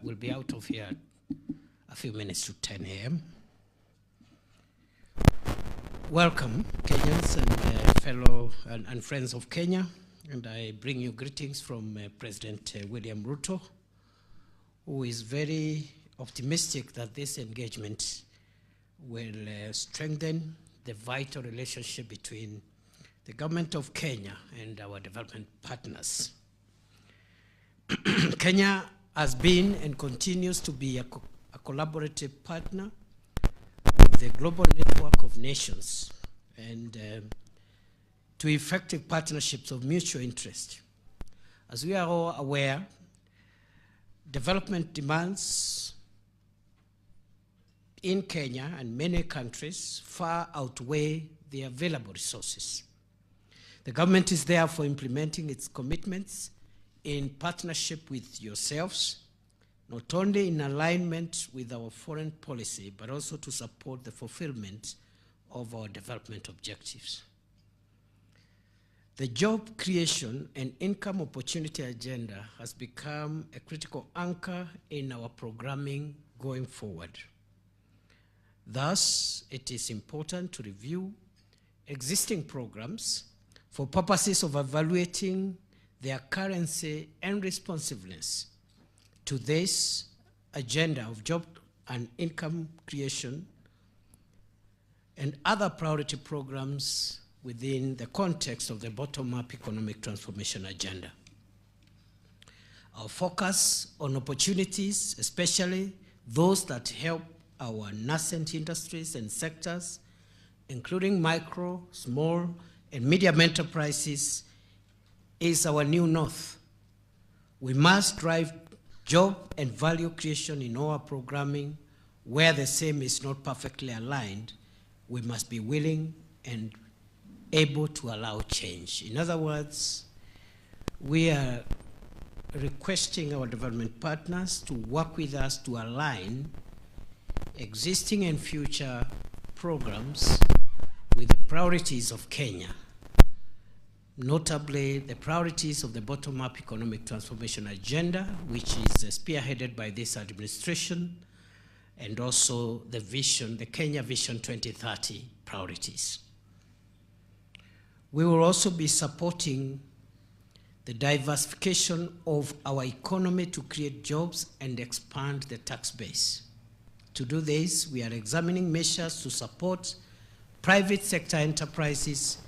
will be out of here a few minutes to 10 a.m. Welcome, Kenyans and fellow and friends of Kenya. And I bring you greetings from President William Ruto, who is very optimistic that this engagement will strengthen the vital relationship between the government of Kenya and our development partners. Kenya has been and continues to be a collaborative partner with the global network of nations and to effective partnerships of mutual interest. As we are all aware, development demands in Kenya and many countries far outweigh the available resources. The government is therefore implementing its commitments in partnership with yourselves, not only in alignment with our foreign policy, but also to support the fulfillment of our development objectives. The job creation and income opportunity agenda has become a critical anchor in our programming going forward. Thus, it is important to review existing programs for purposes of evaluating their currency and responsiveness to this agenda of job and income creation and other priority programs within the context of the bottom-up economic transformation agenda. Our focus on opportunities, especially those that help our nascent industries and sectors, including micro, small, and medium enterprises, is our new north. We must drive job and value creation in our programming. Where the same is not perfectly aligned, we must be willing and able to allow change. In other words, we are requesting our development partners to work with us to align existing and future programs with the priorities of Kenya, notably the priorities of the bottom-up economic transformation agenda, which is spearheaded by this administration, and also the vision, the Kenya Vision 2030 priorities. We will also be supporting the diversification of our economy to create jobs and expand the tax base. To do this, we are examining measures to support private sector enterprises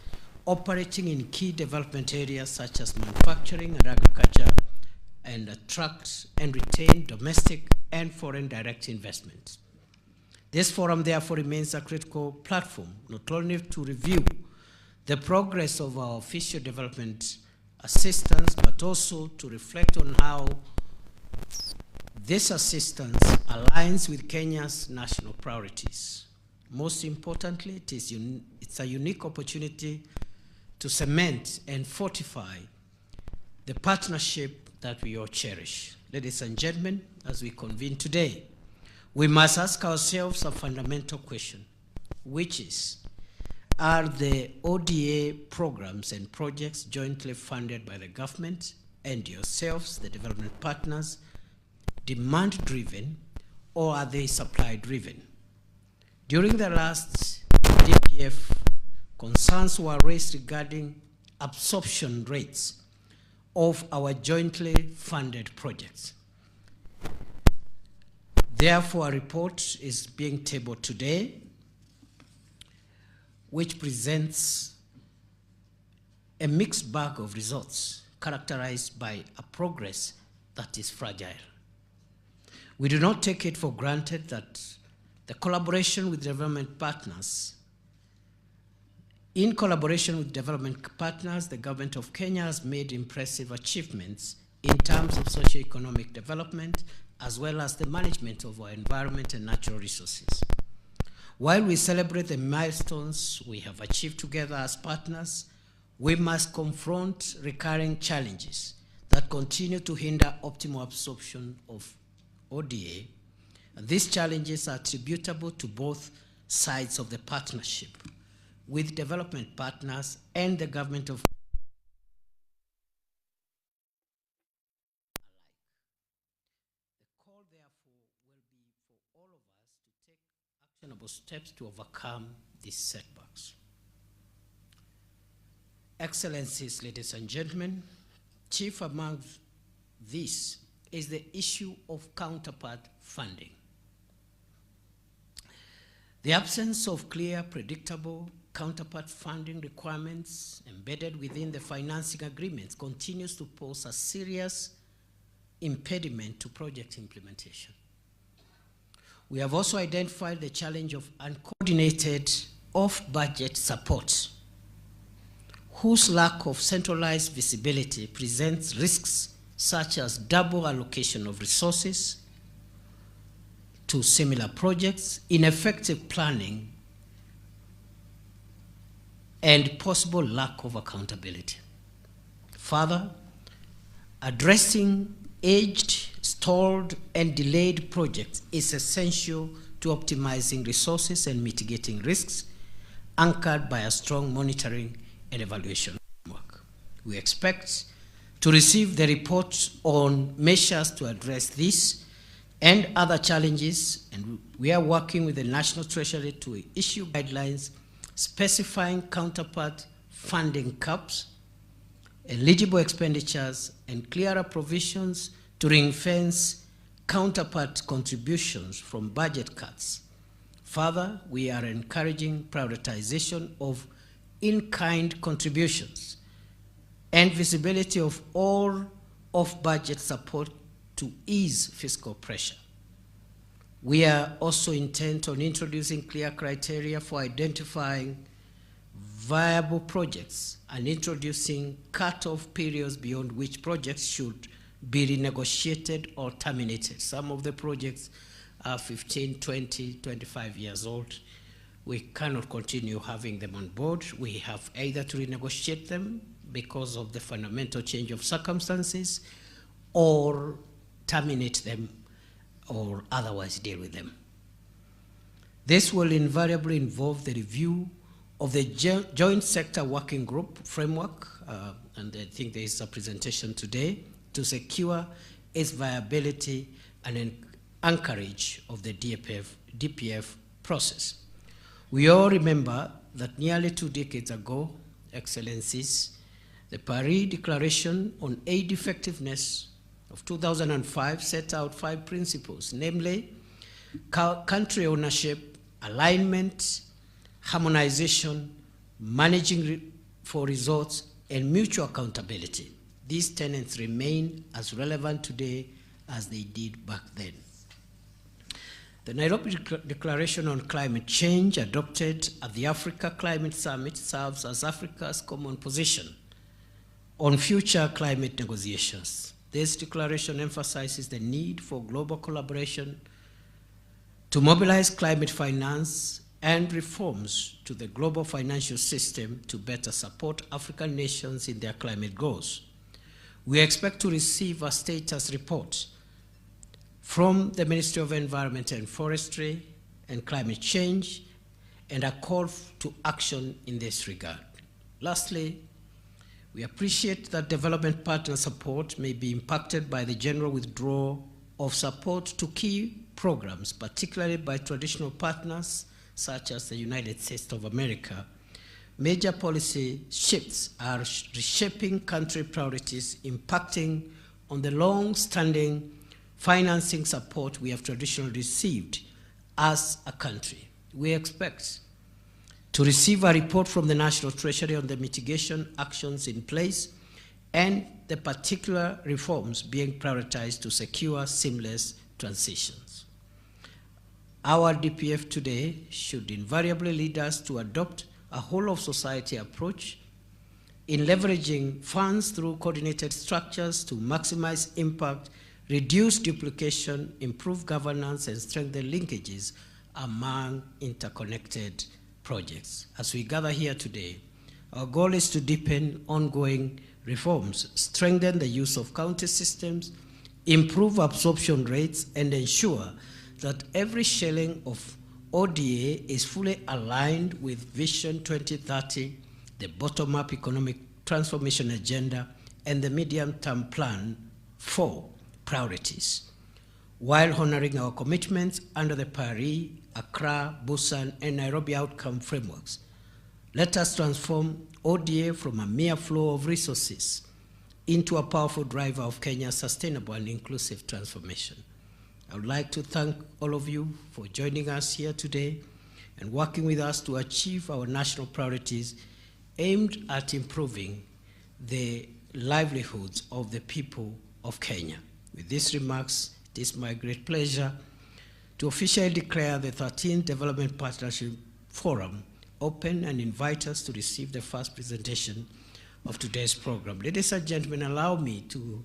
operating in key development areas such as manufacturing and agriculture, and attract and retain domestic and foreign direct investment. This forum therefore remains a critical platform, not only to review the progress of our official development assistance, but also to reflect on how this assistance aligns with Kenya's national priorities. Most importantly, it's a unique opportunity to cement and fortify the partnership that we all cherish. Ladies and gentlemen, as we convene today, we must ask ourselves a fundamental question, which is, are the ODA programs and projects jointly funded by the government and yourselves, the development partners, demand-driven, or are they supply-driven? During the last DPF, concerns were raised regarding absorption rates of our jointly funded projects. Therefore, a report is being tabled today, which presents a mixed bag of results characterized by a progress that is fragile. We do not take it for granted that the collaboration with development partners, in collaboration with development partners, the government of Kenya has made impressive achievements in terms of socio-economic development, as well as the management of our environment and natural resources. While we celebrate the milestones we have achieved together as partners, we must confront recurring challenges that continue to hinder optimal absorption of ODA. And these challenges are attributable to both sides of the partnership, with development partners and the government of therefore, will be for all of us to take actionable steps to overcome these setbacks. Excellencies, ladies and gentlemen, chief among these is the issue of counterpart funding. The absence of clear, predictable counterpart funding requirements embedded within the financing agreements continues to pose a serious impediment to project implementation. We have also identified the challenge of uncoordinated off-budget support, whose lack of centralized visibility presents risks such as double allocation of resources to similar projects, ineffective planning, and possible lack of accountability. Further, addressing aged, stalled, and delayed projects is essential to optimizing resources and mitigating risks, anchored by a strong monitoring and evaluation framework. We expect to receive the report on measures to address this and other challenges, and we are working with the National Treasury to issue guidelines specifying counterpart funding caps, eligible expenditures, and clearer provisions to ring-fence counterpart contributions from budget cuts. Further, we are encouraging prioritization of in-kind contributions and visibility of all off-budget support to ease fiscal pressure. We are also intent on introducing clear criteria for identifying viable projects and introducing cut-off periods beyond which projects should be renegotiated or terminated. Some of the projects are 15, 20, 25 years old. We cannot continue having them on board. We have either to renegotiate them because of the fundamental change of circumstances, or terminate them, or otherwise deal with them. This will invariably involve the review of the Joint Sector Working Group framework, and I think there is a presentation today, to secure its viability and anchorage of the DPF process. We all remember that nearly 2 decades ago, Excellencies, the Paris Declaration on Aid Effectiveness of 2005 set out 5 principles, namely country ownership, alignment, harmonization, managing for results, and mutual accountability. These tenets remain as relevant today as they did back then. The Nairobi Declaration on Climate Change, adopted at the Africa Climate Summit, serves as Africa's common position on future climate negotiations. This declaration emphasizes the need for global collaboration to mobilize climate finance and reforms to the global financial system to better support African nations in their climate goals. We expect to receive a status report from the Ministry of Environment and Forestry and Climate Change, and a call to action in this regard. Lastly, we appreciate that development partner support may be impacted by the general withdrawal of support to key programs, particularly by traditional partners such as the United States of America. Major policy shifts are reshaping country priorities, impacting on the long-standing financing support we have traditionally received as a country. We expect to receive a report from the National Treasury on the mitigation actions in place and the particular reforms being prioritized to secure seamless transitions. Our DPF today should invariably lead us to adopt a whole-of-society approach in leveraging funds through coordinated structures to maximize impact, reduce duplication, improve governance, and strengthen linkages among interconnected projects. As we gather here today, our goal is to deepen ongoing reforms, strengthen the use of county systems, improve absorption rates, and ensure that every shilling of ODA is fully aligned with Vision 2030, the bottom-up economic transformation agenda, and the medium-term plan for priorities. while honoring our commitments under the Paris, Accra, Busan, and Nairobi outcome frameworks. Let us transform ODA from a mere flow of resources into a powerful driver of Kenya's sustainable and inclusive transformation. I would like to thank all of you for joining us here today and working with us to achieve our national priorities aimed at improving the livelihoods of the people of Kenya. With these remarks, it is my great pleasure to officially declare the 13th Development Partnership Forum open and invite us to receive the first presentation of today's program. Ladies and gentlemen, allow me to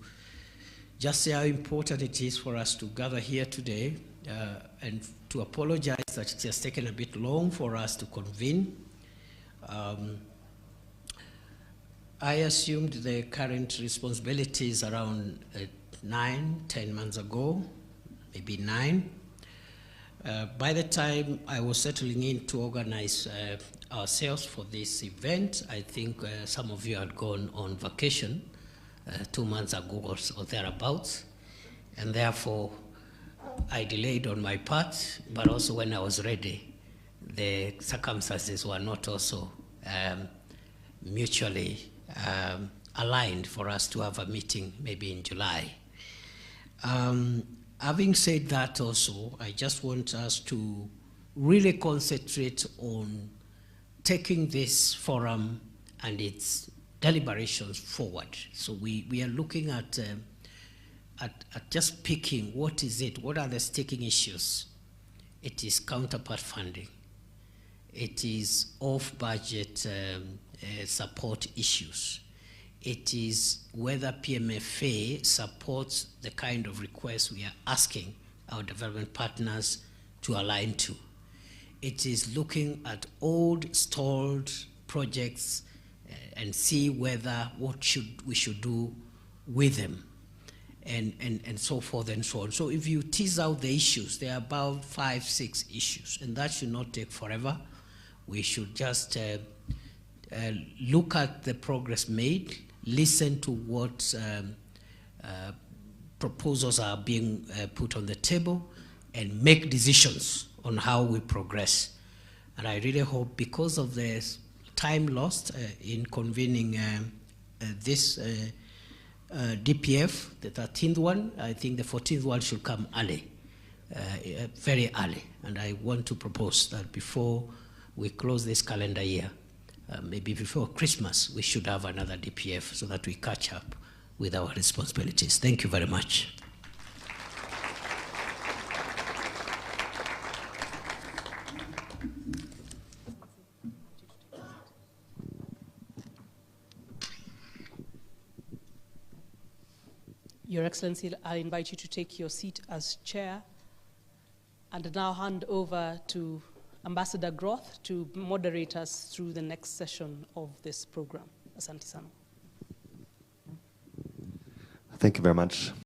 just say how important it is for us to gather here today and to apologize that it has taken a bit long for us to convene. I assumed the current responsibilities around 10 months ago, maybe 9. By the time I was settling in to organize ourselves for this event, I think some of you had gone on vacation 2 months ago or thereabouts, and therefore I delayed on my part, but also when I was ready, the circumstances were not also mutually aligned for us to have a meeting maybe in July. Having said that also, I just want us to really concentrate on taking this forum and its deliberations forward. So we are looking at just picking what is it, what are the sticking issues. It is counterpart funding. It is off-budget support issues. It is whether PMFA supports the kind of requests we are asking our development partners to align to. It is looking at old, stalled projects and see whether we should do with them, and so forth and so on. So if you tease out the issues, there are about 5, 6 issues, and that should not take forever. We should just look at the progress made, listen to what proposals are being put on the table, and make decisions on how we progress. And I really hope, because of the time lost in convening this DPF, the 13th one, I think the 14th one should come early, very early. And I want to propose that before we close this calendar year, maybe before Christmas, we should have another DPF so that we catch up with our responsibilities. Thank you very much. Your Excellency, I invite you to take your seat as chair and now hand over to Ambassador Groth to moderate us through the next session of this program. Asante sana. Thank you very much.